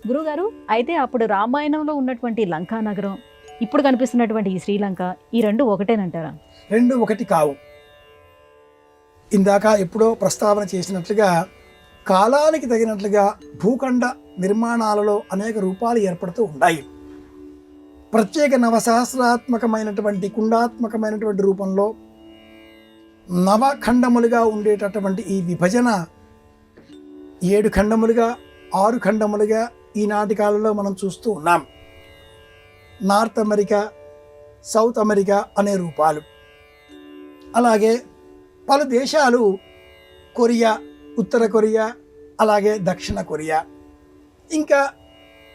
గురుగారు, అయితే అప్పుడు రామాయణంలో ఉన్నటువంటి లంకా నగరం, ఇప్పుడు కనిపిస్తున్నటువంటి ఈ శ్రీలంక, ఈ రెండు ఒకటేనంటారా? రెండు ఒకటి కావు. ఇందాక ఎప్పుడో ప్రస్తావన చేసినట్లుగా కాలానికి తగినట్లుగా భూఖండ నిర్మాణాలలో అనేక రూపాలు ఏర్పడుతూ ఉన్నాయి. ప్రత్యేక నవసహస్రాత్మకమైనటువంటి కుండాత్మకమైనటువంటి రూపంలో నవఖండములుగా ఉండేటటువంటి ఈ విభజన 7 ఖండములుగా 6 ఖండములుగా ఈనాటి కాలంలో మనం చూస్తూ ఉన్నాం. నార్త్ అమెరికా, సౌత్ అమెరికా అనే రూపాలు. అలాగే పలు దేశాలు కొరియా, ఉత్తర కొరియా, అలాగే దక్షిణ కొరియా ఇంకా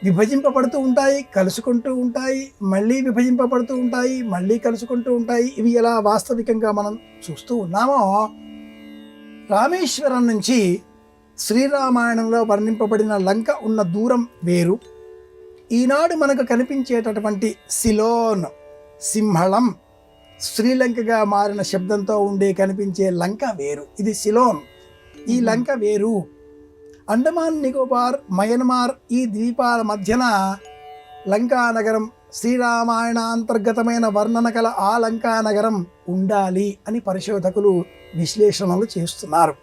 విభజింపబడుతూ ఉంటాయి, కలుసుకుంటూ ఉంటాయి, మళ్ళీ విభజింపబడుతూ ఉంటాయి, మళ్ళీ కలుసుకుంటూ ఉంటాయి. ఇవి ఎలా వాస్తవికంగా మనం చూస్తూ ఉన్నామో, రామేశ్వరం నుంచి శ్రీరామాయణంలో వర్ణింపబడిన లంక ఉన్న దూరం వేరు. ఈనాడు మనకు కనిపించేటటువంటి సిలోన్, సింహళం, శ్రీలంకగా మారిన శబ్దంతో ఉండే కనిపించే లంక వేరు. ఇది సిలోన్, ఈ లంక వేరు. అండమాన్ నికోబార్, మయన్మార్ ఈ ద్వీపాల మధ్యన లంకా నగరం, శ్రీరామాయణాంతర్గతమైన వర్ణన కల ఆ లంకా నగరం ఉండాలి అని పరిశోధకులు విశ్లేషణలు చేస్తున్నారు.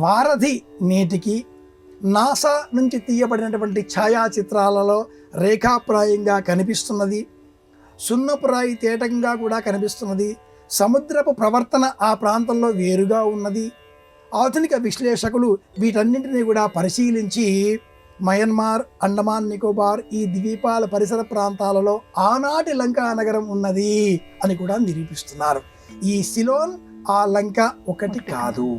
వారధి నేటికి నాసా నుంచి తీయబడినటువంటి ఛాయాచిత్రాలలో రేఖాప్రాయంగా కనిపిస్తున్నది. సున్నపురాయి తేటంగా కూడా కనిపిస్తున్నది. సముద్రపు ప్రవర్తన ఆ ప్రాంతంలో వేరుగా ఉన్నది. ఆధునిక విశ్లేషకులు వీటన్నింటినీ కూడా పరిశీలించి మయన్మార్, అండమాన్ నికోబార్ ఈ ద్వీపాల పరిసర ప్రాంతాలలో ఆనాటి లంకా నగరం ఉన్నది అని కూడా నిరూపిస్తున్నారు. ఈ సిలోన్, ఆ లంక ఒకటి కాదు.